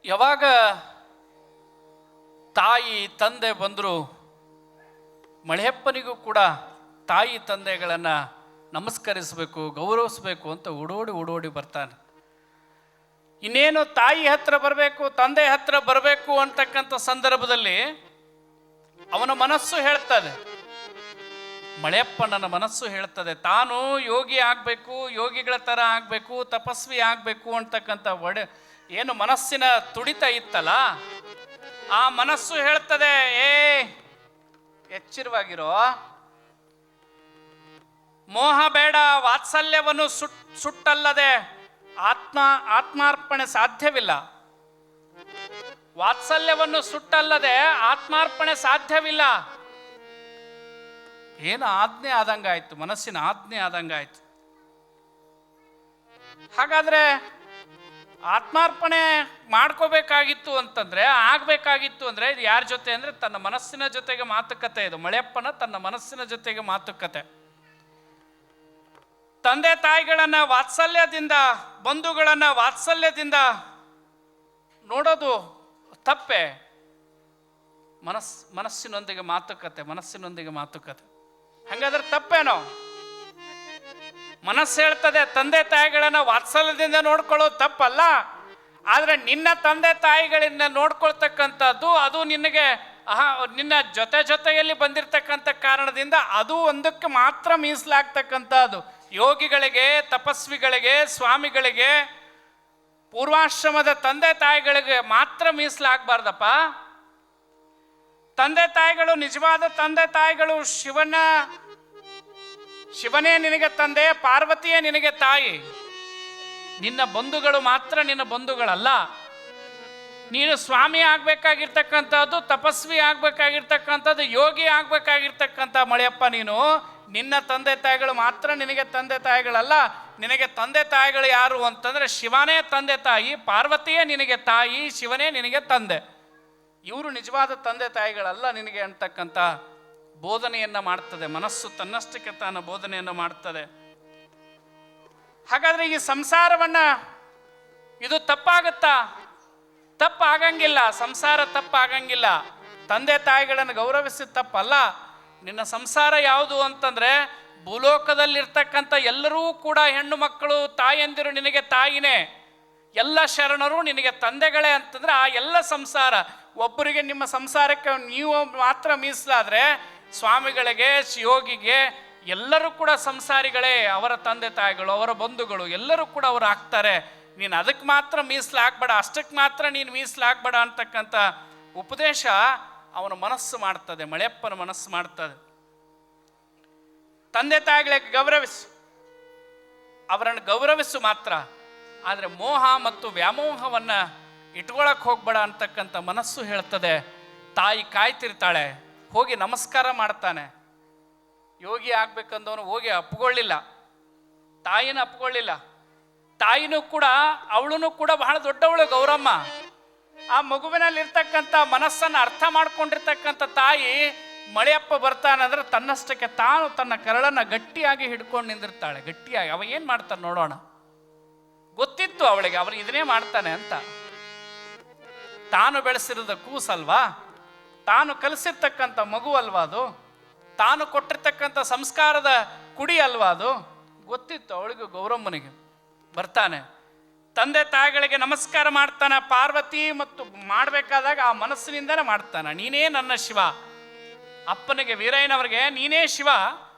ಯಾವಾಗ ತಾಯಿ ತಂದೆ ಬಂದರೂ ಮಳೆಯಪ್ಪನಿಗೂ ಕೂಡ ತಾಯಿ ತಂದೆಗಳನ್ನು ನಮಸ್ಕರಿಸಬೇಕು, ಗೌರವಿಸಬೇಕು ಅಂತ ಓಡೋಡಿ ಬರ್ತಾನೆ. ಇನ್ನೇನು ತಾಯಿ ಹತ್ರ ಬರಬೇಕು, ತಂದೆ ಹತ್ರ ಬರಬೇಕು ಅಂತಕ್ಕಂಥ ಸಂದರ್ಭದಲ್ಲಿ ಅವನ ಮನಸ್ಸು ಹೇಳ್ತದೆ, ಮಳೆಯಪ್ಪನ ಮನಸ್ಸು ಹೇಳ್ತದೆ, ತಾನು ಯೋಗಿ ಆಗಬೇಕು, ಯೋಗಿಗಳ ಥರ ಆಗಬೇಕು, ತಪಸ್ವಿ ಆಗಬೇಕು ಅಂತಕ್ಕಂಥ ಏನು ಮನಸ್ಸಿನ ತುಡಿತ ಇತ್ತಲ್ಲ, ಆ ಮನಸ್ಸು ಹೇಳ್ತದೆ, ಎಚ್ಚರವಾಗಿರೋ, ಮೋಹ ಬೇಡ, ವಾತ್ಸಲ್ಯವನ್ನು ಸುಟ್ಟಲ್ಲದೆ ಆತ್ಮಾರ್ಪಣೆ ಸಾಧ್ಯವಿಲ್ಲ. ವಾತ್ಸಲ್ಯವನ್ನು ಸುಟ್ಟಲ್ಲದೆ ಆತ್ಮಾರ್ಪಣೆ ಸಾಧ್ಯವಿಲ್ಲ. ಏನು ಆಜ್ಞೆ ಆದಂಗಾಯ್ತು, ಮನಸ್ಸಿನ ಆಜ್ಞೆ ಆದಂಗಾಯ್ತು. ಹಾಗಾದ್ರೆ ಆತ್ಮಾರ್ಪಣೆ ಮಾಡ್ಕೋಬೇಕಾಗಿತ್ತು ಅಂತಂದ್ರೆ, ಆಗ್ಬೇಕಾಗಿತ್ತು ಅಂದ್ರೆ ಇದು ಯಾರ ಜೊತೆ ಅಂದ್ರೆ ತನ್ನ ಮನಸ್ಸಿನ ಜೊತೆಗೆ ಮಾತುಕತೆ. ಇದು ಮಳೆಯಪ್ಪನ ತನ್ನ ಮನಸ್ಸಿನ ಜೊತೆಗೆ ಮಾತುಕತೆ. ತಂದೆ ತಾಯಿಗಳನ್ನ ವಾತ್ಸಲ್ಯದಿಂದ, ಬಂಧುಗಳನ್ನ ವಾತ್ಸಲ್ಯದಿಂದ ನೋಡೋದು ತಪ್ಪೆ. ಮನಸ್ಸಿನೊಂದಿಗೆ ಮಾತುಕತೆ. ಹಂಗಾದ್ರೆ ತಪ್ಪೇನೋ? ಮನಸ್ಸು ಹೇಳ್ತದೆ ತಂದೆ ತಾಯಿಗಳನ್ನ ವಾತ್ಸಲ್ಯದಿಂದ ನೋಡ್ಕೊಳ್ಳೋದು ತಪ್ಪಲ್ಲ, ಆದ್ರೆ ನಿನ್ನ ತಂದೆ ತಾಯಿಗಳಿಂದ ನೋಡ್ಕೊಳ್ತಕ್ಕಂಥದ್ದು ಅದು ನಿನ್ನ ಜೊತೆಯಲ್ಲಿ ಬಂದಿರತಕ್ಕಂಥ ಕಾರಣದಿಂದ ಅದು ಒಂದಕ್ಕೆ ಮಾತ್ರ ಮೀಸಲಾಗ್ತಕ್ಕಂಥದ್ದು. ಯೋಗಿಗಳಿಗೆ, ತಪಸ್ವಿಗಳಿಗೆ, ಸ್ವಾಮಿಗಳಿಗೆ, ಪೂರ್ವಾಶ್ರಮದ ತಂದೆ ತಾಯಿಗಳಿಗೆ ಮಾತ್ರ ಮೀಸಲಾಗಬಾರ್ದಪ್ಪ. ತಂದೆ ತಾಯಿಗಳು, ನಿಜವಾದ ತಂದೆ ತಾಯಿಗಳು ಶಿವನೇ ನಿನಗೆ ತಂದೆ, ಪಾರ್ವತಿಯೇ ನಿನಗೆ ತಾಯಿ. ನಿನ್ನ ಬಂಧುಗಳು ಮಾತ್ರ ನಿನ್ನ ಬಂಧುಗಳಲ್ಲ. ನೀನು ಸ್ವಾಮಿ ಆಗ್ಬೇಕಾಗಿರ್ತಕ್ಕಂಥದ್ದು, ತಪಸ್ವಿ ಆಗ್ಬೇಕಾಗಿರ್ತಕ್ಕಂಥದ್ದು, ಯೋಗಿ ಆಗ್ಬೇಕಾಗಿರ್ತಕ್ಕಂಥ ಮಳೆಯಪ್ಪ ನೀನು. ನಿನ್ನ ತಂದೆ ತಾಯಿಗಳು ಮಾತ್ರ ನಿನಗೆ ತಂದೆ ತಾಯಿಗಳಲ್ಲ. ನಿನಗೆ ತಂದೆ ತಾಯಿಗಳು ಯಾರು ಅಂತಂದ್ರೆ ಶಿವನೇ ತಂದೆ ತಾಯಿ, ಪಾರ್ವತಿಯೇ ನಿನಗೆ ತಾಯಿ, ಶಿವನೇ ನಿನಗೆ ತಂದೆ. ಇವರು ನಿಜವಾದ ತಂದೆ ತಾಯಿಗಳಲ್ಲ ನಿನಗೆ ಅಂತಕ್ಕಂಥ ಬೋಧನೆಯನ್ನ ಮಾಡ್ತದೆ. ಮನಸ್ಸು ತನ್ನಷ್ಟಕ್ಕೆ ತಾನು ಬೋಧನೆಯನ್ನು ಮಾಡ್ತದೆ. ಹಾಗಾದ್ರೆ ಈ ಸಂಸಾರವನ್ನ ಇದು ತಪ್ಪಾಗುತ್ತಾ? ತಪ್ಪಾಗಂಗಿಲ್ಲ. ಸಂಸಾರ ತಪ್ಪಾಗಂಗಿಲ್ಲ. ತಂದೆ ತಾಯಿಗಳನ್ನು ಗೌರವಿಸಿದ ತಪ್ಪಲ್ಲ. ನಿನ್ನ ಸಂಸಾರ ಯಾವುದು ಅಂತಂದ್ರೆ ಭೂಲೋಕದಲ್ಲಿರ್ತಕ್ಕಂಥ ಎಲ್ಲರೂ ಕೂಡ ಹೆಣ್ಣು ಮಕ್ಕಳು, ತಾಯಂದಿರು ನಿನಗೆ ತಾಯಿನೇ. ಎಲ್ಲ ಶರಣರು ನಿನಗೆ ತಂದೆಗಳೇ ಅಂತಂದ್ರೆ ಆ ಎಲ್ಲ ಸಂಸಾರ. ಒಬ್ಬರಿಗೆ ನಿಮ್ಮ ಸಂಸಾರಕ್ಕೆ ನೀವು ಮಾತ್ರ ಮೀಸಲಾದ್ರೆ ಸ್ವಾಮಿಗಳಿಗೆ, ಯೋಗಿಗೆ ಎಲ್ಲರೂ ಕೂಡ ಸಂಸಾರಿಗಳೇ. ಅವರ ತಂದೆ ತಾಯಿಗಳು, ಅವರ ಬಂಧುಗಳು ಎಲ್ಲರೂ ಕೂಡ ಅವರು ಆಗ್ತಾರೆ. ನೀನು ಅದಕ್ಕೆ ಮಾತ್ರ ಮೀಸಲಾಗಬೇಡ, ಅಷ್ಟಕ್ಕೆ ಮಾತ್ರ ನೀನು ಮೀಸಲಾಗಬೇಡ ಅಂತಕ್ಕಂಥ ಉಪದೇಶ ಅವನ ಮನಸ್ಸು ಮಾಡ್ತದೆ, ಮಳೆಯಪ್ಪನ ಮನಸ್ಸು ಮಾಡ್ತದೆ. ತಂದೆ ತಾಯಿಗಳಿಗೆ ಗೌರವಿಸು, ಅವರನ್ನು ಗೌರವಿಸು ಮಾತ್ರ. ಆದರೆ ಮೋಹ ಮತ್ತು ವ್ಯಾಮೋಹವನ್ನ ಇಟ್ಕೊಳಕ್ ಹೋಗ್ಬೇಡ ಅಂತಕ್ಕಂಥ ಮನಸ್ಸು ಹೇಳ್ತದೆ. ತಾಯಿ ಕಾಯ್ತಿರ್ತಾಳೆ, ಹೋಗಿ ನಮಸ್ಕಾರ ಮಾಡ್ತಾನೆ. ಯೋಗಿ ಆಗ್ಬೇಕಂದವನು ಹೋಗಿ ಅಪ್ಕೊಳ್ಳಿಲ್ಲ, ತಾಯಿನ ಅಪ್ಕೊಳ್ಳಿಲ್ಲ. ತಾಯಿನೂ ಕೂಡ, ಅವಳೂ ಕೂಡ ಬಹಳ ದೊಡ್ಡವಳು ಗೌರಮ್ಮ. ಆ ಮಗುವಿನಲ್ಲಿರ್ತಕ್ಕಂಥ ಮನಸ್ಸನ್ನು ಅರ್ಥ ಮಾಡ್ಕೊಂಡಿರ್ತಕ್ಕಂಥ ತಾಯಿ, ಮಳೆಯಪ್ಪ ಬರ್ತಾನಂದ್ರೆ ತನ್ನಷ್ಟಕ್ಕೆ ತಾನು ತನ್ನ ಕರಳನ್ನು ಗಟ್ಟಿಯಾಗಿ ಹಿಡ್ಕೊಂಡು ನಿಂದಿರ್ತಾಳೆ. ಗಟ್ಟಿಯಾಗಿ ಅವ ಏನು ಮಾಡ್ತಾನೆ ನೋಡೋಣ. ಗೊತ್ತಿತ್ತು ಅವಳಿಗೆ ಅವನು ಇದನ್ನೇ ಮಾಡ್ತಾನೆ ಅಂತ. ತಾನು ಬೆಳೆಸಿರೋದ ಕೂಸಲ್ವಾ, ತಾನು ಕಲಿಸಿರ್ತಕ್ಕಂಥ ಮಗು ಅಲ್ವಾ ಅದು, ತಾನು ಕೊಟ್ಟಿರ್ತಕ್ಕಂಥ ಸಂಸ್ಕಾರದ ಕುಡಿ ಅಲ್ವಾ ಅದು. ಗೊತ್ತಿತ್ತು ಅವಳಿಗೂ, ಗೌರಮ್ಮನಿಗೆ. ಬರ್ತಾನೆ, ತಂದೆ ತಾಯಿಗಳಿಗೆ ನಮಸ್ಕಾರ ಮಾಡ್ತಾನೆ. ಪಾರ್ವತಿ ಮತ್ತು ಮಾಡಬೇಕಾದಾಗ ಆ ಮನಸ್ಸಿನಿಂದನೇ ಮಾಡ್ತಾನೆ. ನೀನೇ ನನ್ನ ಶಿವ. ಅಪ್ಪನಿಗೆ, ವೀರಯ್ಯನವರಿಗೆ ನೀನೇ ಶಿವ,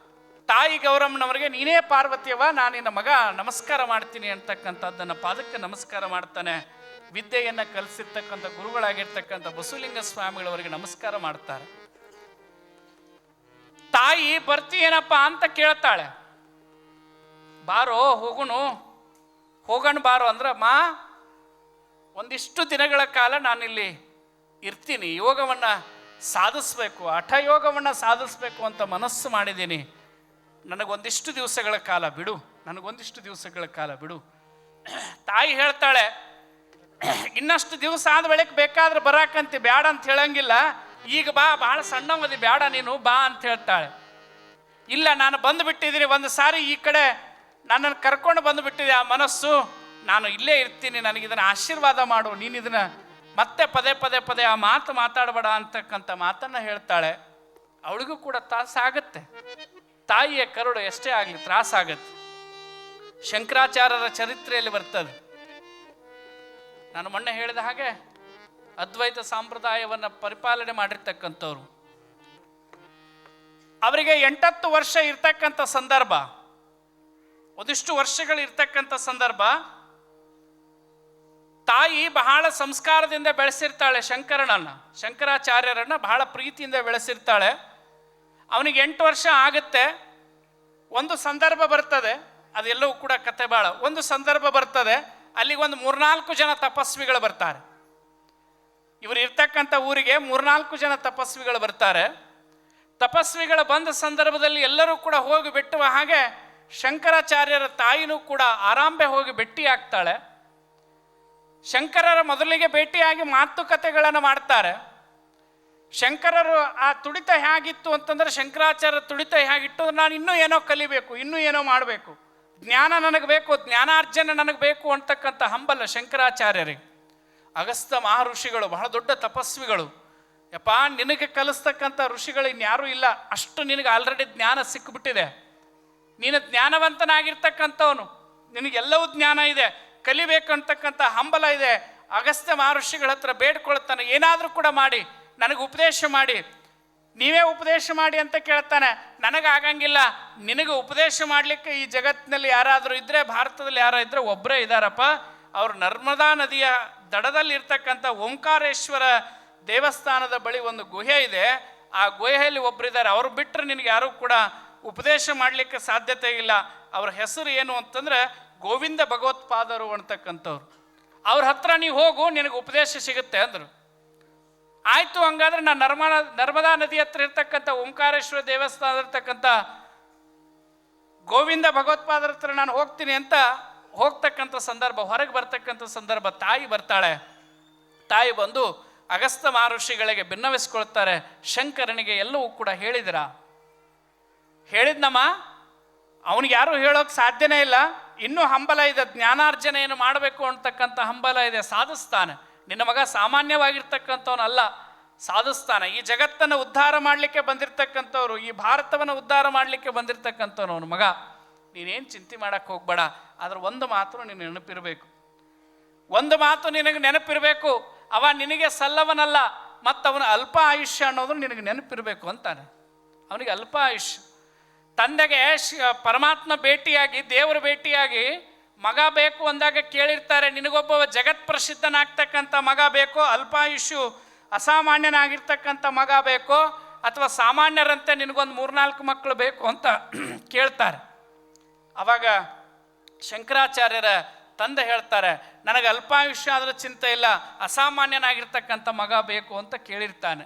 ತಾಯಿ ಗೌರಮ್ಮನವರಿಗೆ ನೀನೇ ಪಾರ್ವತಿಯವ, ನಾನು ನಿನ್ನ ಮಗ, ನಮಸ್ಕಾರ ಮಾಡ್ತೀನಿ ಅಂತಕ್ಕಂಥದ್ದನ್ನು ಪಾದಕ್ಕೆ ನಮಸ್ಕಾರ ಮಾಡ್ತಾನೆ. ವಿದ್ಯೆಯನ್ನು ಕಲಿಸಿರ್ತಕ್ಕಂಥ ಗುರುಗಳಾಗಿರ್ತಕ್ಕಂಥ ಬಸವಲಿಂಗ ಸ್ವಾಮಿಗಳವರಿಗೆ ನಮಸ್ಕಾರ ಮಾಡ್ತಾರೆ. ತಾಯಿ ಬರ್ತೀಯೇನಪ್ಪ ಅಂತ ಕೇಳ್ತಾಳೆ. ಬಾರೋ ಹೋಗೋಣ ಬಾರೋ ಅಂದ್ರೆ, ಮಾ ಒಂದಿಷ್ಟು ದಿನಗಳ ಕಾಲ ನಾನಿಲ್ಲಿ ಇರ್ತೀನಿ, ಯೋಗವನ್ನು ಸಾಧಿಸ್ಬೇಕು, ಹಠಯೋಗವನ್ನು ಸಾಧಿಸ್ಬೇಕು ಅಂತ ಮನಸ್ಸು ಮಾಡಿದ್ದೀನಿ. ನನಗೊಂದಿಷ್ಟು ದಿವಸಗಳ ಕಾಲ ಬಿಡು. ತಾಯಿ ಹೇಳ್ತಾಳೆ, ಇನ್ನಷ್ಟು ದಿವಸ ಆದ ಬಳಿಕ ಬೇಕಾದ್ರೆ ಬರಾಕಂತಿ, ಬೇಡ ಅಂತ ಹೇಳಂಗಿಲ್ಲ, ಈಗ ಬಾ, ಬಹಳ ಸಣ್ಣವದಿ, ಬೇಡ ನೀನು ಬಾ ಅಂತ ಹೇಳ್ತಾಳೆ. ಇಲ್ಲ, ನಾನು ಬಂದುಬಿಟ್ಟಿದ್ದೀನಿ, ಒಂದು ಸಾರಿ ಈ ಕಡೆ ನನ್ನನ್ನು ಕರ್ಕೊಂಡು ಬಂದುಬಿಟ್ಟಿದೆ ಆ ಮನಸ್ಸು, ನಾನು ಇಲ್ಲೇ ಇರ್ತೀನಿ, ನನಗಿದನ್ನು ಆಶೀರ್ವಾದ ಮಾಡು, ನೀನು ಇದನ್ನು ಮತ್ತೆ ಪದೇ ಪದೇ ಪದೇ ಆ ಮಾತು ಮಾತಾಡಬೇಡ ಅಂತಕ್ಕಂಥ ಮಾತನ್ನು ಹೇಳ್ತಾಳೆ. ಅವಳಿಗೂ ಕೂಡ ತ್ರಾಸಾಗತ್ತೆ. ತಾಯಿಯ ಕರುಳು ಎಷ್ಟೇ ಆಗಲಿ ತ್ರಾಸಾಗತ್ತೆ. ಶಂಕರಾಚಾರ್ಯರ ಚರಿತ್ರೆಯಲ್ಲಿ ಬರ್ತದೆ. ನಾನು ಮೊನ್ನೆ ಹೇಳಿದ ಹಾಗೆ ಅದ್ವೈತ ಸಂಪ್ರದಾಯವನ್ನು ಪರಿಪಾಲನೆ ಮಾಡಿರ್ತಕ್ಕಂಥವ್ರು, ಅವರಿಗೆ 8-10 ವರ್ಷ ಇರ್ತಕ್ಕಂಥ ಸಂದರ್ಭ, ಒಂದಿಷ್ಟು ವರ್ಷಗಳು ಇರ್ತಕ್ಕಂಥ ಸಂದರ್ಭ, ತಾಯಿ ಬಹಳ ಸಂಸ್ಕಾರದಿಂದ ಬೆಳೆಸಿರ್ತಾಳೆ ಶಂಕರಾಚಾರ್ಯರನ್ನ ಬಹಳ ಪ್ರೀತಿಯಿಂದ ಬೆಳೆಸಿರ್ತಾಳೆ. ಅವನಿಗೆ 8 ವರ್ಷ ಆಗುತ್ತೆ. ಒಂದು ಸಂದರ್ಭ ಬರ್ತದೆ, ಅದೆಲ್ಲವೂ ಕೂಡ ಕತೆ ಬಾಳ. ಒಂದು ಸಂದರ್ಭ ಬರ್ತದೆ, ಅಲ್ಲಿಗೆ ಒಂದು 3-4 ಜನ ತಪಸ್ವಿಗಳು ಬರ್ತಾರೆ. ಇವರು ಇರ್ತಕ್ಕಂಥ ಊರಿಗೆ 3-4 ಜನ ತಪಸ್ವಿಗಳು ಬರ್ತಾರೆ. ತಪಸ್ವಿಗಳು ಬಂದ ಸಂದರ್ಭದಲ್ಲಿ ಎಲ್ಲರೂ ಕೂಡ ಹೋಗಿ ಬಿಟ್ಟುವ ಹಾಗೆ ಶಂಕರಾಚಾರ್ಯರ ತಾಯಿನೂ ಕೂಡ ಆರಾಂಬೆ ಹೋಗಿ ಭೇಟಿ ಆಗ್ತಾಳೆ. ಶಂಕರರ ಮೊದಲಿಗೆ ಭೇಟಿಯಾಗಿ ಮಾತುಕತೆಗಳನ್ನು ಮಾಡ್ತಾರೆ. ಶಂಕರರು ಆ ತುಡಿತ ಹೇಗಿತ್ತು ಅಂತಂದ್ರೆ, ಶಂಕರಾಚಾರ್ಯ ತುಡಿತ ಹೇಗಿತ್ತು, ನಾನು ಇನ್ನೂ ಏನೋ ಕಲಿಬೇಕು, ಇನ್ನೂ ಏನೋ ಮಾಡಬೇಕು, ಜ್ಞಾನ ನನಗೆ ಬೇಕು, ಜ್ಞಾನಾರ್ಜನೆ ನನಗೆ ಬೇಕು ಅಂತಕ್ಕಂಥ ಹಂಬಲ ಶಂಕರಾಚಾರ್ಯರಿಗೆ. ಅಗಸ್ತ್ಯ ಮಹರ್ಷಿಗಳು ಬಹಳ ದೊಡ್ಡ ತಪಸ್ವಿಗಳು. ಯಪ್ಪ, ನಿನಗೆ ಕಲಿಸ್ತಕ್ಕಂಥ ಋಷಿಗಳು ಇನ್ಯಾರೂ ಇಲ್ಲ, ಅಷ್ಟು ನಿನಗೆ ಆಲ್ರೆಡಿ ಜ್ಞಾನ ಸಿಕ್ಕಿಬಿಟ್ಟಿದೆ, ನೀನು ಜ್ಞಾನವಂತನಾಗಿರ್ತಕ್ಕಂಥವನು, ನಿನಗೆಲ್ಲವೂ ಜ್ಞಾನ ಇದೆ, ಕಲಿಬೇಕಂತಕ್ಕಂಥ ಹಂಬಲ ಇದೆ. ಅಗಸ್ತ್ಯ ಮಹರ್ಷಿಗಳ ಹತ್ರ ಬೇಡ್ಕೊಳ್ತಾನೆ, ಏನಾದರೂ ಕೂಡ ಮಾಡಿ ನನಗೆ ಉಪದೇಶ ಮಾಡಿ, ನೀವೇ ಉಪದೇಶ ಮಾಡಿ ಅಂತ ಕೇಳ್ತಾನೆ. ನನಗಾಗಂಗಿಲ್ಲ, ನಿನಗೆ ಉಪದೇಶ ಮಾಡಲಿಕ್ಕೆ ಈ ಜಗತ್ತಿನಲ್ಲಿ ಯಾರಾದರೂ ಇದ್ದರೆ, ಭಾರತದಲ್ಲಿ ಯಾರು ಇದ್ದರೆ ಒಬ್ಬರೇ ಇದ್ದಾರಪ್ಪ. ಅವರು ನರ್ಮದಾ ನದಿಯ ದಡದಲ್ಲಿ ಇರ್ತಕ್ಕಂಥ ಓಂಕಾರೇಶ್ವರ ದೇವಸ್ಥಾನದ ಬಳಿ ಒಂದು ಗುಹೆ ಇದೆ, ಆ ಗುಹೆಯಲ್ಲಿ ಒಬ್ಬರಿದ್ದಾರೆ, ಅವ್ರು ಬಿಟ್ಟರೆ ನಿನಗೆ ಯಾರೂ ಕೂಡ ಉಪದೇಶ ಮಾಡಲಿಕ್ಕೆ ಸಾಧ್ಯತೆ ಇಲ್ಲ. ಅವ್ರ ಹೆಸರು ಏನು ಅಂತಂದರೆ ಗೋವಿಂದ ಭಗವತ್ಪಾದರು ಅಂತಕ್ಕಂಥವ್ರು. ಅವ್ರ ಹತ್ರ ನೀವು ಹೋಗು, ನಿನಗೆ ಉಪದೇಶ ಸಿಗುತ್ತೆ ಅಂದರು. ಆಯಿತು, ಹಂಗಾದ್ರೆ ನಾನು ನರ್ಮದಾ ನದಿ ಹತ್ರ ಇರ್ತಕ್ಕಂಥ ಓಂಕಾರೇಶ್ವರ ದೇವಸ್ಥಾನ ಇರ್ತಕ್ಕಂಥ ಗೋವಿಂದ ಭಗವತ್ಪಾದರ ಹತ್ರ ನಾನು ಹೋಗ್ತೀನಿ ಅಂತ ಹೋಗ್ತಕ್ಕಂಥ ಸಂದರ್ಭ, ಹೊರಗೆ ಬರ್ತಕ್ಕಂಥ ಸಂದರ್ಭ ತಾಯಿ ಬರ್ತಾಳೆ. ತಾಯಿ ಬಂದು ಅಗಸ್ತ್ಯ ಮಹರ್ಷಿಗಳಿಗೆ ಭಿನ್ನವಿಸ್ಕೊಳ್ತಾರೆ. ಶಂಕರನಿಗೆ ಎಲ್ಲವೂ ಕೂಡ ಹೇಳಿದ್ನಮ್ಮ, ಅವನಿಗೆ ಯಾರು ಹೇಳೋಕೆ ಸಾಧ್ಯನೇ ಇಲ್ಲ, ಇನ್ನೂ ಹಂಬಲ ಇದೆ, ಜ್ಞಾನಾರ್ಜನೆಯನ್ನು ಮಾಡಬೇಕು ಅಂತಕ್ಕಂಥ ಹಂಬಲ ಇದೆ, ಸಾಧಿಸ್ತಾನೆ. ನಿನ್ನ ಮಗ ಸಾಮಾನ್ಯವಾಗಿರ್ತಕ್ಕಂಥವನಲ್ಲ, ಸಾಧಿಸ್ತಾನೆ. ಈ ಜಗತ್ತನ್ನು ಉದ್ಧಾರ ಮಾಡಲಿಕ್ಕೆ ಬಂದಿರತಕ್ಕಂಥವ್ರು, ಈ ಭಾರತವನ್ನು ಉದ್ಧಾರ ಮಾಡಲಿಕ್ಕೆ ಬಂದಿರತಕ್ಕಂಥವನು ಅವನ ಮಗ. ನೀನೇನು ಚಿಂತೆ ಮಾಡಕ್ಕೆ ಹೋಗ್ಬೇಡ. ಆದ್ರೆ ಒಂದು ಮಾತು ನಿನಗೆ ನೆನಪಿರಬೇಕು, ಒಂದು ಮಾತು ನಿನಗೆ ನೆನಪಿರಬೇಕು, ಅವ ನಿನಗೆ ಸಲ್ಲವನಲ್ಲ, ಮತ್ತು ಅವನ ಅಲ್ಪ ಆಯುಷ್ಯ ಅನ್ನೋದು ನಿನಗೆ ನೆನಪಿರಬೇಕು ಅಂತಾನೆ. ಅವನಿಗೆ ಅಲ್ಪ ಆಯುಷ್ಯ. ತಂದೆಗೆ ಪರಮಾತ್ಮ ಭೇಟಿಯಾಗಿ, ದೇವರು ಭೇಟಿಯಾಗಿ ಮಗ ಬೇಕು ಅಂದಾಗ ಕೇಳಿರ್ತಾರೆ, ನಿನಗೊಬ್ಬ ಜಗತ್ ಪ್ರಸಿದ್ಧನಾಗ್ತಕ್ಕಂಥ ಮಗ ಬೇಕೋ, ಅಲ್ಪಾಯುಷ್ಯು ಅಸಾಮಾನ್ಯನಾಗಿರ್ತಕ್ಕಂಥ ಮಗ ಬೇಕೋ, ಅಥವಾ ಸಾಮಾನ್ಯರಂತೆ ನಿನಗೊಂದು 3-4 ಮಕ್ಕಳು ಬೇಕು ಅಂತ ಕೇಳ್ತಾರೆ. ಅವಾಗ ಶಂಕರಾಚಾರ್ಯರ ತಂದೆ ಹೇಳ್ತಾರೆ, ನನಗೆ ಅಲ್ಪಾಯುಷ್ಯ ಆದರೂ ಚಿಂತೆ ಇಲ್ಲ, ಅಸಾಮಾನ್ಯನಾಗಿರ್ತಕ್ಕಂಥ ಮಗ ಬೇಕು ಅಂತ ಕೇಳಿರ್ತಾನೆ.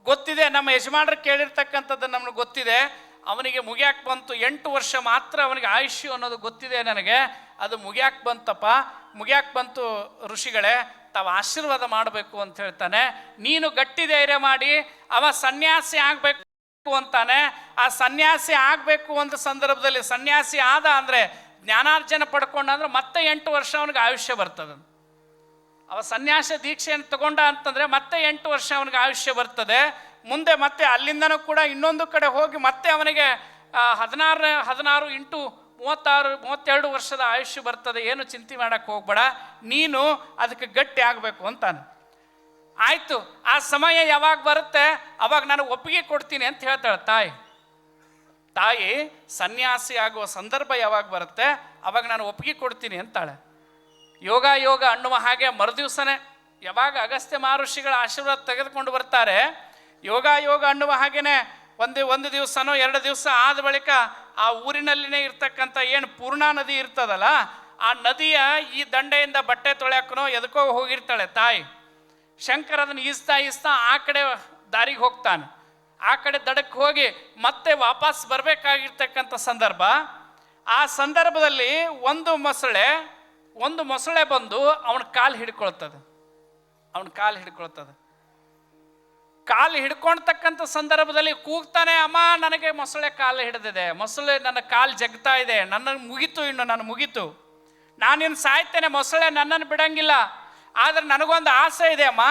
ಗೊತ್ತಿದೆ, ನಮ್ಮ ಯಜಮಾನರು ಕೇಳಿರ್ತಕ್ಕಂಥದ್ದು ನಮ್ಗೆ ಗೊತ್ತಿದೆ. ಅವನಿಗೆ ಮುಗಿಯಾಕೆ ಬಂತು 8 ವರ್ಷ ಮಾತ್ರ ಅವನಿಗೆ ಆಯುಷ್ಯ ಅನ್ನೋದು ಗೊತ್ತಿದೆ ನನಗೆ. ಅದು ಮುಗಿಯಾಕೆ ಬಂತು ಋಷಿಗಳೇ, ತಾವು ಆಶೀರ್ವಾದ ಮಾಡಬೇಕು ಅಂತ ಹೇಳ್ತಾನೆ. ನೀನು ಗಟ್ಟಿ ಧೈರ್ಯ ಮಾಡಿ, ಅವ ಸನ್ಯಾಸಿ ಆಗಬೇಕು ಅಂತಾನೆ. ಆ ಸನ್ಯಾಸಿ ಆಗಬೇಕು ಅಂತ ಸಂದರ್ಭದಲ್ಲಿ, ಸನ್ಯಾಸಿ ಆದ ಅಂದರೆ ಜ್ಞಾನಾರ್ಜನೆ ಪಡ್ಕೊಂಡ ಅಂದ್ರೆ ಮತ್ತೆ 8 ವರ್ಷ ಅವನಿಗೆ ಆಯುಷ್ಯ ಬರ್ತದೆ. ಅವ ಸನ್ಯಾಸ ದೀಕ್ಷೆಯನ್ನು ತಗೊಂಡ ಅಂತಂದರೆ ಮತ್ತೆ 8 ವರ್ಷ ಅವನಿಗೆ ಆಯುಷ್ಯ ಬರ್ತದೆ. ಮುಂದೆ ಮತ್ತೆ ಅಲ್ಲಿಂದನೂ ಕೂಡ ಇನ್ನೊಂದು ಕಡೆ ಹೋಗಿ ಮತ್ತೆ ಅವನಿಗೆ 16 × 32 ವರ್ಷದ ಆಯುಷ್ಯ ಬರ್ತದೆ. ಏನು ಚಿಂತೆ ಮಾಡಕ್ಕೆ ಹೋಗ್ಬೇಡ, ನೀನು ಅದಕ್ಕೆ ಗಟ್ಟಿ ಆಗಬೇಕು ಅಂತಾನೆ. ಆಯಿತು, ಆ ಸಮಯ ಯಾವಾಗ ಬರುತ್ತೆ ಅವಾಗ ನಾನು ಒಪ್ಪಿಗೆ ಕೊಡ್ತೀನಿ ಅಂತ ಹೇಳ್ತಾಳೆ ತಾಯಿ. ಸನ್ಯಾಸಿ ಆಗುವ ಸಂದರ್ಭ ಯಾವಾಗ ಬರುತ್ತೆ ಅವಾಗ ನಾನು ಒಪ್ಪಿಗೆ ಕೊಡ್ತೀನಿ ಅಂತಾಳೆ. ಯೋಗ ಅನ್ನುವ ಹಾಗೆ ಮರುದಿವಸನೇ ಯಾವಾಗ ಅಗಸ್ತ್ಯ ಮಹರ್ಷಿಗಳ ಆಶೀರ್ವಾದ ತೆಗೆದುಕೊಂಡು ಬರ್ತಾರೆ, ಯೋಗ ಅನ್ನುವ ಹಾಗೇನೆ ಒಂದು ದಿವಸನೋ 2 ದಿವಸ ಆದ ಬಳಿಕ ಆ ಊರಿನಲ್ಲಿನೇ ಇರ್ತಕ್ಕಂಥ ಏನು ಪೂರ್ಣಾ ನದಿ ಇರ್ತದಲ್ಲ, ಆ ನದಿಯ ಈ ದಂಡೆಯಿಂದ ಬಟ್ಟೆ ತೊಳೆಯಕ್ಕನೋ ಎದಕ್ಕೋ ಹೋಗಿರ್ತಾಳೆ ತಾಯಿ. ಶಂಕರ ಅದನ್ನು ಈಸ್ತಾ ಆ ಕಡೆ ದಾರಿಗೆ ಹೋಗ್ತಾನೆ. ಆ ಕಡೆ ದಡಕ್ಕೆ ಹೋಗಿ ಮತ್ತೆ ವಾಪಸ್ ಬರಬೇಕಾಗಿರ್ತಕ್ಕಂಥ ಸಂದರ್ಭ. ಆ ಸಂದರ್ಭದಲ್ಲಿ ಒಂದು ಮೊಸಳೆ ಬಂದು ಅವನ ಕಾಲು ಹಿಡ್ಕೊಳ್ತದೆ. ಕಾಲು ಹಿಡ್ಕೊಳ್ತಕ್ಕಂಥ ಸಂದರ್ಭದಲ್ಲಿ ಕೂಗ್ತಾನೆ, ಅಮ್ಮ ನನಗೆ ಮೊಸಳೆ ಕಾಲು ಹಿಡಿದಿದೆ, ಮೊಸಳೆ ನನ್ನ ಕಾಲು ಜಗ್ತಾ ಇದೆ, ನನ್ನ ಮುಗೀತು, ನಾನಿನ್ನು ಸಾಯ್ತೇನೆ, ಮೊಸಳೆ ನನ್ನನ್ನು ಬಿಡಂಗಿಲ್ಲ. ಆದರೆ ನನಗೊಂದು ಆಸೆ ಇದೆ ಅಮ್ಮ,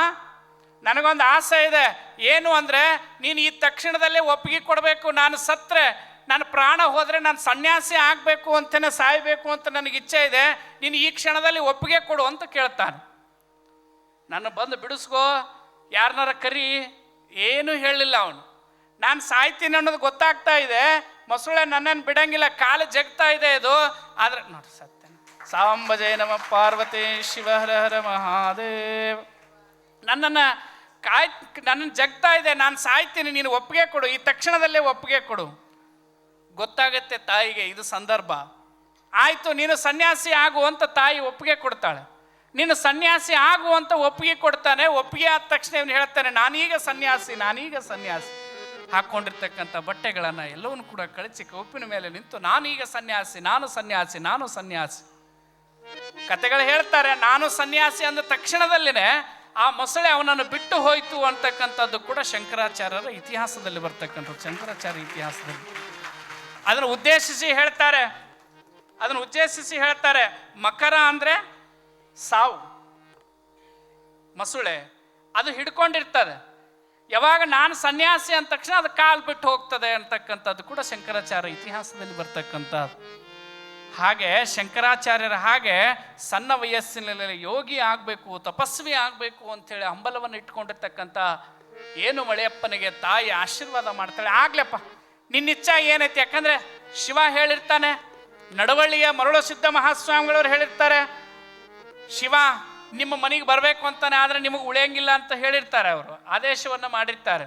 ನನಗೊಂದು ಆಸೆ ಇದೆ. ಏನು ಅಂದರೆ ನೀನು ಈ ತಕ್ಷಣದಲ್ಲೇ ಒಪ್ಪಿಗೆ ಕೊಡಬೇಕು. ನಾನು ಸತ್ತರೆ, ನನ್ನ ಪ್ರಾಣ ಹೋದರೆ ನಾನು ಸನ್ಯಾಸಿ ಆಗಬೇಕು ಅಂತಲೇ, ಸಾಯಬೇಕು ಅಂತ ನನಗೆ ಇಚ್ಛೆ ಇದೆ. ನೀನು ಈ ಕ್ಷಣದಲ್ಲಿ ಒಪ್ಪಿಗೆ ಕೊಡು ಅಂತ ಕೇಳ್ತಾನೆ. ನನ್ನ ಬಂದು ಬಿಡಿಸ್ಕೋ, ಯಾರನ್ನಾರ ಕರಿ, ಏನೂ ಹೇಳಲಿಲ್ಲ ಅವನು. ನಾನು ಸಾಯ್ತೀನಿ ಅನ್ನೋದು ಗೊತ್ತಾಗ್ತಾ ಇದೆ, ಮೊಸಳೆ ನನ್ನನ್ನು ಬಿಡಂಗಿಲ್ಲ, ಕಾಲು ಜಗ್ತಾ ಇದೆ ಇದು. ಆದರೆ ನೋಡಿ ಸತ್ಯ ಸಾಂಬ ಜಯ ನಮ ಪಾರ್ವತಿ ಶಿವ ಹರ ಹರ ಮಹಾದೇವ್. ನನ್ನನ್ನು ಜಗ್ತಾ ಇದೆ, ನಾನು ಸಾಯ್ತೀನಿ, ನೀನು ಒಪ್ಪಿಗೆ ಕೊಡು, ಈ ತಕ್ಷಣದಲ್ಲೇ ಒಪ್ಪಿಗೆ ಕೊಡು. ಗೊತ್ತಾಗತ್ತೆ ತಾಯಿಗೆ ಇದು ಸಂದರ್ಭ. ಆಯಿತು, ನೀನು ಸನ್ಯಾಸಿ ಆಗು ಅಂತ ತಾಯಿ ಒಪ್ಪಿಗೆ ಕೊಡ್ತಾಳೆ. ನೀನು ಸನ್ಯಾಸಿ ಆಗು ಅಂತ ಒಪ್ಪಿಗೆ ಕೊಡ್ತಾನೆ. ಒಪ್ಪಿಗೆ ಆದ ತಕ್ಷಣ ಇವನು ಹೇಳ್ತಾನೆ, ನಾನೀಗ ಸನ್ಯಾಸಿ. ಹಾಕ್ಕೊಂಡಿರ್ತಕ್ಕಂಥ ಬಟ್ಟೆಗಳನ್ನು ಎಲ್ಲವನ್ನೂ ಕೂಡ ಕಳಚಿ ಕೌಪಿನ ಮೇಲೆ ನಿಂತು, ನಾನೀಗ ಸನ್ಯಾಸಿ. ಕತೆಗಳು ಹೇಳ್ತಾರೆ, ನಾನು ಸನ್ಯಾಸಿ ಅಂದ ತಕ್ಷಣದಲ್ಲಿನೇ ಆ ಮೊಸಳೆ ಅವನನ್ನು ಬಿಟ್ಟು ಹೋಯಿತು ಅಂತಕ್ಕಂಥದ್ದು ಕೂಡ ಶಂಕರಾಚಾರ್ಯರ ಇತಿಹಾಸದಲ್ಲಿ ಬರ್ತಕ್ಕಂಥದ್ದು. ಶಂಕರಾಚಾರ್ಯ ಇತಿಹಾಸದಲ್ಲಿ ಅದನ್ನು ಉದ್ದೇಶಿಸಿ ಹೇಳ್ತಾರೆ, ಮಕರ ಅಂದರೆ ಸಾವು, ಮೊಸಳೆ ಅದು ಹಿಡ್ಕೊಂಡಿರ್ತದೆ. ಯಾವಾಗ ನಾನು ಸನ್ಯಾಸಿ ಅಂದ ತಕ್ಷಣ ಅದು ಕಾಲು ಬಿಟ್ಟು ಹೋಗ್ತದೆ ಅಂತಕ್ಕಂಥದ್ದು ಕೂಡ ಶಂಕರಾಚಾರ್ಯ ಇತಿಹಾಸದಲ್ಲಿ ಬರ್ತಕ್ಕಂಥದ್ದು. ಹಾಗೆ ಶಂಕರಾಚಾರ್ಯರ ಹಾಗೆ ಸಣ್ಣ ವಯಸ್ಸಿನಲ್ಲಿ ಯೋಗಿ ಆಗಬೇಕು, ತಪಸ್ವಿ ಆಗಬೇಕು ಅಂಥೇಳಿ ಹಂಬಲವನ್ನು ಇಟ್ಕೊಂಡಿರ್ತಕ್ಕಂಥ ಏನು ಮಳೆಯಪ್ಪನಿಗೆ ತಾಯಿ ಆಶೀರ್ವಾದ ಮಾಡ್ತಾಳೆ. ಆಗ್ಲಪ್ಪ ನಿನ್ನ ಇಚ್ಛೆ ಏನೈತಿ? ಯಾಕಂದರೆ ಶಿವ ಹೇಳಿರ್ತಾನೆ, ನಡವಳ್ಳಿಯ ಮರುಳ ಸಿದ್ಧ ಮಹಾಸ್ವಾಮಿಗಳವ್ರು ಹೇಳಿರ್ತಾರೆ, ಶಿವ ನಿಮ್ಮ ಮನೆಗೆ ಬರಬೇಕು ಅಂತಾನೆ, ಆದರೆ ನಿಮಗೆ ಉಳಿಯಂಗಿಲ್ಲ ಅಂತ ಹೇಳಿರ್ತಾರೆ. ಅವರು ಆದೇಶವನ್ನು ಮಾಡಿರ್ತಾರೆ.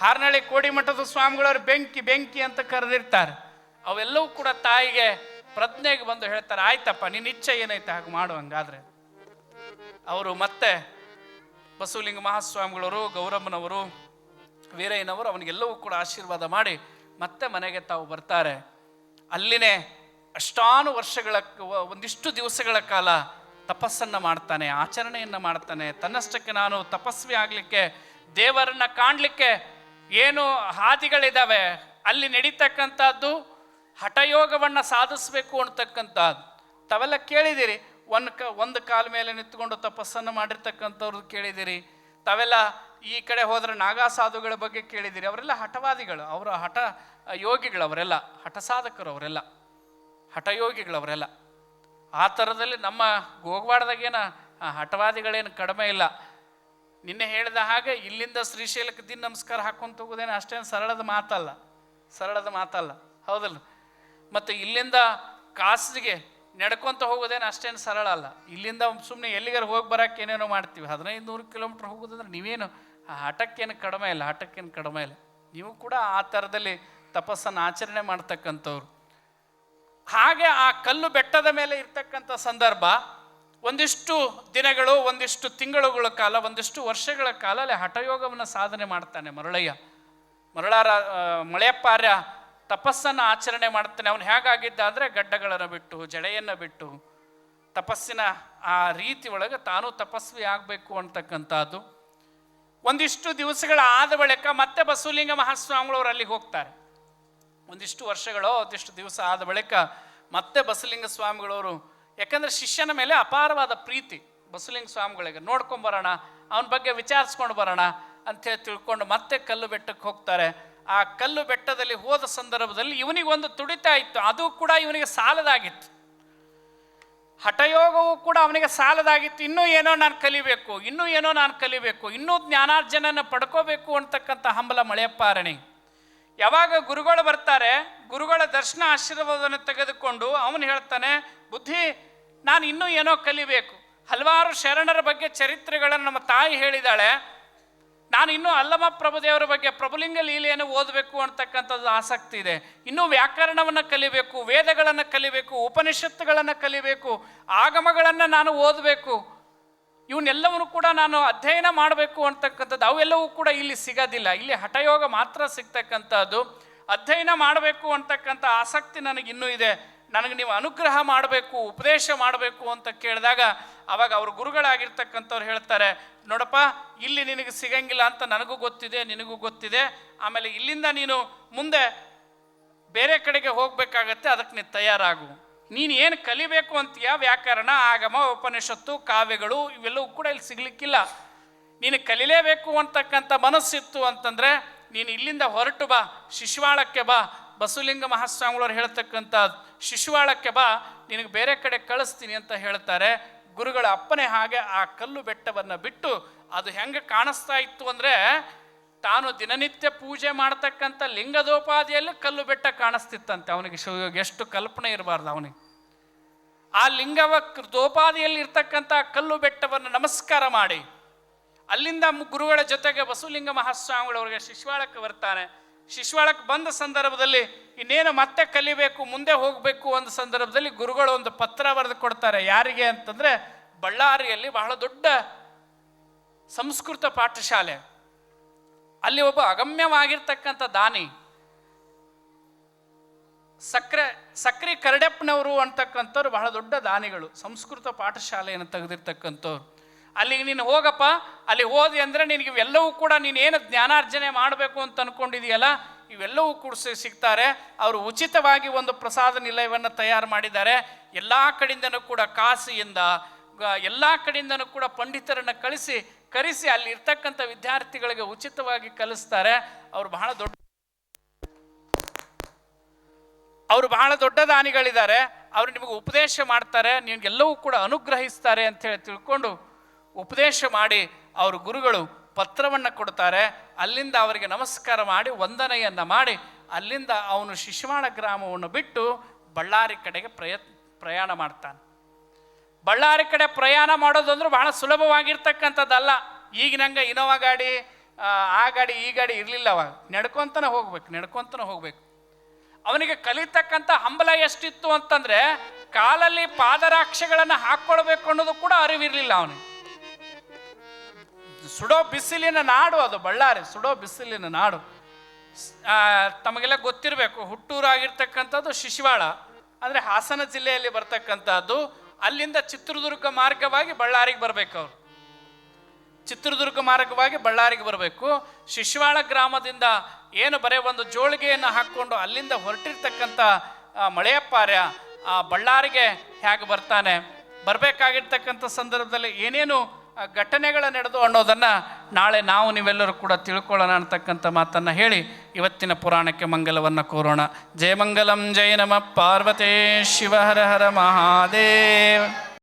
ಹಾರನಹಳ್ಳಿ ಕೋಡಿಮಠದ ಸ್ವಾಮಿಗಳವರು ಬೆಂಕಿ ಅಂತ ಕರೆದಿರ್ತಾರೆ. ಅವೆಲ್ಲವೂ ಕೂಡ ತಾಯಿಗೆ ಪ್ರಜ್ಞೆಗೆ ಬಂದು ಹೇಳ್ತಾರೆ, ಆಯ್ತಪ್ಪ ನಿನ್ನ ಇಚ್ಛೆ ಏನೈತೆ ಹಾಗೆ ಮಾಡು. ಹಂಗಾದ್ರೆ ಅವರು ಮತ್ತೆ ಬಸವಲಿಂಗ ಮಹಾಸ್ವಾಮಿಗಳವರು, ಗೌರಮ್ಮನವರು, ವೀರಯ್ಯನವರು ಅವನಿಗೆಲ್ಲವೂ ಕೂಡ ಆಶೀರ್ವಾದ ಮಾಡಿ ಮತ್ತೆ ಮನೆಗೆ ತಾವು ಬರ್ತಾರೆ. ಅಲ್ಲಿನೇ ಅಷ್ಟಾನು ವರ್ಷಗಳ ಒಂದಿಷ್ಟು ದಿವಸಗಳ ಕಾಲ ತಪಸ್ಸನ್ನು ಮಾಡ್ತಾನೆ, ಆಚರಣೆಯನ್ನು ಮಾಡ್ತಾನೆ. ತನ್ನಷ್ಟಕ್ಕೆ ನಾನು ತಪಸ್ವಿ ಆಗಲಿಕ್ಕೆ, ದೇವರನ್ನ ಕಾಣಲಿಕ್ಕೆ ಏನು ಹಾದಿಗಳಿದ್ದಾವೆ ಅಲ್ಲಿ ನಡೀತಕ್ಕಂಥದ್ದು ಹಠಯೋಗವನ್ನು ಸಾಧಿಸಬೇಕು ಅಂತಕ್ಕಂಥದ್ದು ತಾವೆಲ್ಲ ಕೇಳಿದ್ದೀರಿ. ಒಂದು ಕಾಲ ಮೇಲೆ ನಿಂತ್ಕೊಂಡು ತಪಸ್ಸನ್ನು ಮಾಡಿರ್ತಕ್ಕಂಥವ್ರದ್ದು ಕೇಳಿದ್ದೀರಿ. ತಾವೆಲ್ಲ ಈ ಕಡೆ ಹೋದರೆ ನಾಗಾ ಸಾಧುಗಳ ಬಗ್ಗೆ ಕೇಳಿದ್ದೀರಿ. ಅವರೆಲ್ಲ ಹಠವಾದಿಗಳು, ಅವರ ಹಠ ಯೋಗಿಗಳು, ಅವರೆಲ್ಲ ಹಠ ಸಾಧಕರು, ಅವರೆಲ್ಲ ಹಠಯೋಗಿಗಳವರೆಲ್ಲ. ಆ ಥರದಲ್ಲಿ ನಮ್ಮ ಗೋಗವಾಡದಾಗೇನು ಹಠವಾದಿಗಳೇನು ಕಡಿಮೆ ಇಲ್ಲ. ನಿನ್ನೆ ಹೇಳಿದ ಹಾಗೆ ಇಲ್ಲಿಂದ ಶ್ರೀಶೈಲಕ್ಕೆ ದಿನ ನಮಸ್ಕಾರ ಹಾಕ್ಕೊಂತ ಹೋಗೋದೇನು ಅಷ್ಟೇನು ಸರಳದ ಮಾತಲ್ಲ, ಹೌದಲ್ಲ? ಮತ್ತು ಇಲ್ಲಿಂದ ಕಾಸಿಗೆ ನಡ್ಕೊತ ಹೋಗೋದೇನು ಅಷ್ಟೇನು ಸರಳ ಅಲ್ಲ. ಇಲ್ಲಿಂದ ಸುಮ್ಮನೆ ಎಲ್ಲಿಗಾರು ಹೋಗಿ ಬರೋಕ್ಕೆ ಏನೇನೋ ಮಾಡ್ತೀವಿ. 1500 ಕಿಲೋಮೀಟ್ರ್ ಹೋಗೋದಂದ್ರೆ ನೀವೇನು ಹಠಕ್ಕೇನು ಕಡಿಮೆ ಇಲ್ಲ. ನೀವು ಕೂಡ ಆ ಥರದಲ್ಲಿ ತಪಸ್ಸನ್ನು ಆಚರಣೆ ಮಾಡ್ತಕ್ಕಂಥವ್ರು. ಹಾಗೆ ಆ ಕಲ್ಲು ಬೆಟ್ಟದ ಮೇಲೆ ಇರ್ತಕ್ಕಂಥ ಸಂದರ್ಭ ಒಂದಿಷ್ಟು ದಿನಗಳು, ಒಂದಿಷ್ಟು ತಿಂಗಳುಗಳ ಕಾಲ, ಒಂದಿಷ್ಟು ವರ್ಷಗಳ ಕಾಲ ಅಲ್ಲಿ ಹಠಯೋಗವನ್ನು ಸಾಧನೆ ಮಾಡ್ತಾನೆ ಮಳೆಯಪ್ಪಾರ್ಯ ತಪಸ್ಸನ್ನು ಆಚರಣೆ ಮಾಡ್ತಾನೆ. ಅವನು ಹೇಗಾಗಿದ್ದ ಅಂದರೆ ಗಡ್ಡಗಳನ್ನು ಬಿಟ್ಟು, ಜಡೆಯನ್ನು ಬಿಟ್ಟು, ತಪಸ್ಸಿನ ಆ ರೀತಿ ಒಳಗೆ ತಾನು ತಪಸ್ವಿ ಆಗಬೇಕು ಅಂತಕ್ಕಂಥದ್ದು. ಒಂದಿಷ್ಟು ದಿವಸಗಳ ಆದ ಬಳಿಕ ಮತ್ತೆ ಬಸವಲಿಂಗ ಮಹಾಸ್ವಾಮಿಗಳವರು ಅಲ್ಲಿಗೆ ಹೋಗ್ತಾರೆ. ಒಂದಿಷ್ಟು ವರ್ಷಗಳು, ಒಂದಿಷ್ಟು ದಿವಸ ಆದ ಬಳಿಕ ಮತ್ತೆ ಬಸವಲಿಂಗ ಸ್ವಾಮಿಗಳವರು, ಯಾಕಂದರೆ ಶಿಷ್ಯನ ಮೇಲೆ ಅಪಾರವಾದ ಪ್ರೀತಿ ಬಸವಲಿಂಗ ಸ್ವಾಮಿಗಳಿಗೆ, ನೋಡ್ಕೊಂಬರೋಣ, ಅವನ ಬಗ್ಗೆ ವಿಚಾರಿಸ್ಕೊಂಡು ಬರೋಣ ಅಂಥೇಳಿ ತಿಳ್ಕೊಂಡು ಮತ್ತೆ ಕಲ್ಲು ಬೆಟ್ಟಕ್ಕೆ ಹೋಗ್ತಾರೆ. ಆ ಕಲ್ಲು ಬೆಟ್ಟದಲ್ಲಿ ಹೋದ ಸಂದರ್ಭದಲ್ಲಿ ಇವನಿಗೊಂದು ತುಡಿತ ಇತ್ತು. ಅದು ಕೂಡ ಇವನಿಗೆ ಸಾಲದಾಗಿತ್ತು. ಹಠಯೋಗವೂ ಕೂಡ ಅವನಿಗೆ ಸಾಲದಾಗಿತ್ತು. ಇನ್ನೂ ಏನೋ ನಾನು ಕಲಿಬೇಕು, ಇನ್ನೂ ಜ್ಞಾನಾರ್ಜನನ ಪಡ್ಕೋಬೇಕು ಅಂತಕ್ಕಂಥ ಹಂಬಲ ಮಳೆಯಪ್ಪಾರನಿಗೆ. ಯಾವಾಗ ಗುರುಗಳು ಬರ್ತಾರೆ, ಗುರುಗಳ ದರ್ಶನ ಆಶೀರ್ವಾದವನ್ನು ತೆಗೆದುಕೊಂಡು ಅವನು ಹೇಳ್ತಾನೆ, ಬುದ್ಧಿ ನಾನು ಇನ್ನೂ ಏನೋ ಕಲಿಬೇಕು. ಹಲವಾರು ಶರಣರ ಬಗ್ಗೆ ಚರಿತ್ರೆಗಳನ್ನು ನಮ್ಮ ತಾಯಿ ಹೇಳಿದಾಳೆ. ನಾನು ಇನ್ನೂ ಅಲ್ಲಮ ಪ್ರಭುದೇವರ ಬಗ್ಗೆ ಪ್ರಭುಲಿಂಗ ಲೀಲೆಯನ್ನು ಓದಬೇಕು ಅಂತಕ್ಕಂಥದ್ದು ಆಸಕ್ತಿ ಇದೆ. ಇನ್ನೂ ವ್ಯಾಕರಣವನ್ನು ಕಲಿಬೇಕು, ವೇದಗಳನ್ನು ಕಲಿಬೇಕು, ಉಪನಿಷತ್ತುಗಳನ್ನು ಕಲಿಬೇಕು, ಆಗಮಗಳನ್ನು ನಾನು ಓದಬೇಕು, ಇವನ್ನೆಲ್ಲವನ್ನು ಕೂಡ ನಾನು ಅಧ್ಯಯನ ಮಾಡಬೇಕು ಅಂತಕ್ಕಂಥದ್ದು. ಅವೆಲ್ಲವೂ ಕೂಡ ಇಲ್ಲಿ ಸಿಗೋದಿಲ್ಲ. ಇಲ್ಲಿ ಹಠಯೋಗ ಮಾತ್ರ ಸಿಗ್ತಕ್ಕಂಥದ್ದು. ಅಧ್ಯಯನ ಮಾಡಬೇಕು ಅಂತಕ್ಕಂಥ ಆಸಕ್ತಿ ನನಗಿನ್ನೂ ಇದೆ. ನನಗೆ ನೀವು ಅನುಗ್ರಹ ಮಾಡಬೇಕು, ಉಪದೇಶ ಮಾಡಬೇಕು ಅಂತ ಕೇಳಿದಾಗ ಅವಾಗ ಅವ್ರ ಗುರುಗಳಾಗಿರ್ತಕ್ಕಂಥವ್ರು ಹೇಳ್ತಾರೆ, ನೋಡಪ್ಪ ಇಲ್ಲಿ ನಿನಗೆ ಸಿಗಂಗಿಲ್ಲ ಅಂತ ನನಗೂ ಗೊತ್ತಿದೆ, ನಿನಗೂ ಗೊತ್ತಿದೆ. ಆಮೇಲೆ ಇಲ್ಲಿಂದ ನೀನು ಮುಂದೆ ಬೇರೆ ಕಡೆಗೆ ಹೋಗಬೇಕಾಗತ್ತೆ, ಅದಕ್ಕೆ ನೀನು ತಯಾರಾಗು. ನೀನು ಏನು ಕಲಿಬೇಕು ಅಂತೀಯ, ವ್ಯಾಕರಣ, ಆಗಮ, ಉಪನಿಷತ್ತು, ಕಾವ್ಯಗಳು ಇವೆಲ್ಲವೂ ಕೂಡ ಇಲ್ಲಿ ಸಿಗ್ಲಿಕ್ಕಿಲ್ಲ. ನೀನು ಕಲಿಲೇಬೇಕು ಅಂತಕ್ಕಂಥ ಮನಸ್ಸಿತ್ತು ಅಂತಂದರೆ ನೀನು ಇಲ್ಲಿಂದ ಹೊರಟು ಬಾ, ಶಿಶುವಾಳಕ್ಕೆ ಬಾ. ಬಸವಲಿಂಗ ಮಹಾಸ್ವಾಮಿಗಳವ್ರು ಹೇಳ್ತಕ್ಕಂಥ ಶಿಶುವಾಳಕ್ಕೆ ಬಾ, ನಿನಗೆ ಬೇರೆ ಕಡೆ ಕಳಿಸ್ತೀನಿ ಅಂತ ಹೇಳ್ತಾರೆ. ಗುರುಗಳ ಅಪ್ಪನೆ ಹಾಗೆ ಆ ಕಲ್ಲು ಬೆಟ್ಟವನ್ನು ಬಿಟ್ಟು, ಅದು ಹೆಂಗೆ ಕಾಣಿಸ್ತಾ ಇತ್ತು ಅಂದರೆ, ತಾನು ದಿನನಿತ್ಯ ಪೂಜೆ ಮಾಡ್ತಕ್ಕಂಥ ಲಿಂಗದೋಪಾದಿಯಲ್ಲಿ ಕಲ್ಲು ಬೆಟ್ಟ ಕಾಣಿಸ್ತಿತ್ತಂತೆ. ಅವನಿಗೆ ಎಷ್ಟು ಕಲ್ಪನೆ ಇರಬಾರ್ದು ಅವನಿಗೆ. ಆ ಲಿಂಗವ ದೋಪಾದಿಯಲ್ಲಿ ಇರ್ತಕ್ಕಂಥ ಕಲ್ಲು ಬೆಟ್ಟವನ್ನು ನಮಸ್ಕಾರ ಮಾಡಿ ಅಲ್ಲಿಂದ ಗುರುಗಳ ಜೊತೆಗೆ ಬಸವಲಿಂಗ ಮಹಾಸ್ವಾಮಿಗಳವರಿಗೆ ಶಿಶುವಾಳಕ್ಕೆ ಬರ್ತಾನೆ. ಶಿಶುವಾಳಕ್ಕೆ ಬಂದ ಸಂದರ್ಭದಲ್ಲಿ ಇನ್ನೇನು ಮತ್ತೆ ಕಲಿಬೇಕು, ಮುಂದೆ ಹೋಗಬೇಕು ಒಂದು ಸಂದರ್ಭದಲ್ಲಿ ಗುರುಗಳು ಒಂದು ಪತ್ರ ಬರೆದು ಕೊಡ್ತಾರೆ. ಯಾರಿಗೆ ಅಂತಂದರೆ, ಬಳ್ಳಾರಿಯಲ್ಲಿ ಬಹಳ ದೊಡ್ಡ ಸಂಸ್ಕೃತ ಪಾಠಶಾಲೆ, ಅಲ್ಲಿ ಒಬ್ಬ ಅಗಮ್ಯವಾಗಿರ್ತಕ್ಕಂಥ ದಾನಿ ಸಕ್ರಿ ಕರಡೆಪ್ಪನವರು ಅಂತಕ್ಕಂಥವ್ರು ಬಹಳ ದೊಡ್ಡ ದಾನಿಗಳು, ಸಂಸ್ಕೃತ ಪಾಠಶಾಲೆಯನ್ನು ತೆಗೆದಿರ್ತಕ್ಕಂಥವ್ರು. ಅಲ್ಲಿಗೆ ನೀನು ಹೋಗಪ್ಪ, ಅಲ್ಲಿ ಹೋದಿ ಅಂದರೆ ನಿನಗೆ ಇವೆಲ್ಲವೂ ಕೂಡ ನೀನೇನು ಜ್ಞಾನಾರ್ಜನೆ ಮಾಡಬೇಕು ಅಂತ ಅಂದ್ಕೊಂಡಿದೆಯಲ್ಲ ಇವೆಲ್ಲವೂ ಕೂಡ ಸಿಗ್ತಾರೆ. ಅವರು ಉಚಿತವಾಗಿ ಒಂದು ಪ್ರಸಾದ ನಿಲಯವನ್ನು ತಯಾರು ಮಾಡಿದ್ದಾರೆ. ಎಲ್ಲ ಕಡೆಯಿಂದನೂ ಕೂಡ ಕಾಸಿಯಿಂದ ಎಲ್ಲ ಕಡೆಯಿಂದನೂ ಕೂಡ ಪಂಡಿತರನ್ನು ಕರೆಸಿ ಅಲ್ಲಿ ಇರ್ತಕ್ಕಂಥ ವಿದ್ಯಾರ್ಥಿಗಳಿಗೆ ಉಚಿತವಾಗಿ ಕಲಿಸ್ತಾರೆ. ಅವರು ಬಹಳ ದೊಡ್ಡ ದಾನಿಗಳಿದ್ದಾರೆ. ಅವರು ನಿಮಗೆ ಉಪದೇಶ ಮಾಡ್ತಾರೆ, ನಿಮಗೆಲ್ಲವೂ ಕೂಡ ಅನುಗ್ರಹಿಸ್ತಾರೆ ಅಂಥೇಳಿ ತಿಳ್ಕೊಂಡು ಉಪದೇಶ ಮಾಡಿ ಅವರು ಗುರುಗಳು ಪತ್ರವನ್ನು ಕೊಡ್ತಾರೆ. ಅಲ್ಲಿಂದ ಅವರಿಗೆ ನಮಸ್ಕಾರ ಮಾಡಿ ವಂದನೆಯನ್ನು ಮಾಡಿ ಅಲ್ಲಿಂದ ಅವನು ಶಿಶುವಾಳ ಗ್ರಾಮವನ್ನು ಬಿಟ್ಟು ಬಳ್ಳಾರಿ ಕಡೆಗೆ ಪ್ರಯಾಣ ಮಾಡ್ತಾನೆ. ಬಳ್ಳಾರಿ ಕಡೆ ಪ್ರಯಾಣ ಮಾಡೋದಂದ್ರೂ ಬಹಳ ಸುಲಭವಾಗಿರ್ತಕ್ಕಂಥದ್ದಲ್ಲ. ಈಗಿನಂಗೆ ಇನೋವಾ ಗಾಡಿ, ಆ ಗಾಡಿ ಈ ಗಾಡಿ ಇರಲಿಲ್ಲ. ಅವಾಗ ನಡ್ಕೊತನೇ ಹೋಗ್ಬೇಕು. ಅವನಿಗೆ ಕಲಿತಕ್ಕಂಥ ಹಂಬಲ ಎಷ್ಟಿತ್ತು ಅಂತಂದರೆ, ಕಾಲಲ್ಲಿ ಪಾದರಾಕ್ಷೆಗಳನ್ನು ಹಾಕ್ಕೊಳ್ಬೇಕು ಅನ್ನೋದು ಕೂಡ ಅರಿವಿರಲಿಲ್ಲ ಅವನಿಗೆ. ಸುಡೋ ಬಿಸಿಲಿನ ನಾಡು ಅದು ಬಳ್ಳಾರಿ, ಸುಡೋ ಬಿಸಿಲಿನ ನಾಡು. ತಮಗೆಲ್ಲ ಗೊತ್ತಿರಬೇಕು, ಹುಟ್ಟೂರಾಗಿರ್ತಕ್ಕಂಥದ್ದು ಶಿಶುವಾಳ, ಅಂದರೆ ಹಾಸನ ಜಿಲ್ಲೆಯಲ್ಲಿ ಬರ್ತಕ್ಕಂಥದ್ದು. ಅಲ್ಲಿಂದ ಚಿತ್ರದುರ್ಗ ಮಾರ್ಗವಾಗಿ ಬಳ್ಳಾರಿಗೆ ಬರಬೇಕು. ಅವರು ಚಿತ್ರದುರ್ಗ ಮಾರ್ಗವಾಗಿ ಬಳ್ಳಾರಿಗೆ ಬರಬೇಕು. ಶಿಶುವಾಳ ಗ್ರಾಮದಿಂದ ಏನು ಬರೀ ಒಂದು ಜೋಳಿಗೆಯನ್ನು ಹಾಕ್ಕೊಂಡು ಅಲ್ಲಿಂದ ಹೊರಟಿರ್ತಕ್ಕಂಥ ಮಳೆಯಪ್ಪಾರ್ಯ ಬಳ್ಳಾರಿಗೆ ಹೇಗೆ ಬರ್ತಾನೆ, ಬರಬೇಕಾಗಿರ್ತಕ್ಕಂಥ ಸಂದರ್ಭದಲ್ಲಿ ಏನೇನು ಘಟನೆಗಳ ನಡೆದು ಅನ್ನೋದನ್ನು ನಾಳೆ ನಾವು ನೀವೆಲ್ಲರೂ ಕೂಡ ತಿಳ್ಕೊಳ್ಳೋಣ ಅಂತಕ್ಕಂಥ ಮಾತನ್ನು ಹೇಳಿ ಇವತ್ತಿನ ಪುರಾಣಕ್ಕೆ ಮಂಗಲವನ್ನು ಕೋರೋಣ. ಜಯ ಮಂಗಲಂ, ಜಯ ನಮಃ ಪಾರ್ವತೇ ಶಿವ, ಹರ ಹರ ಮಹಾದೇವ.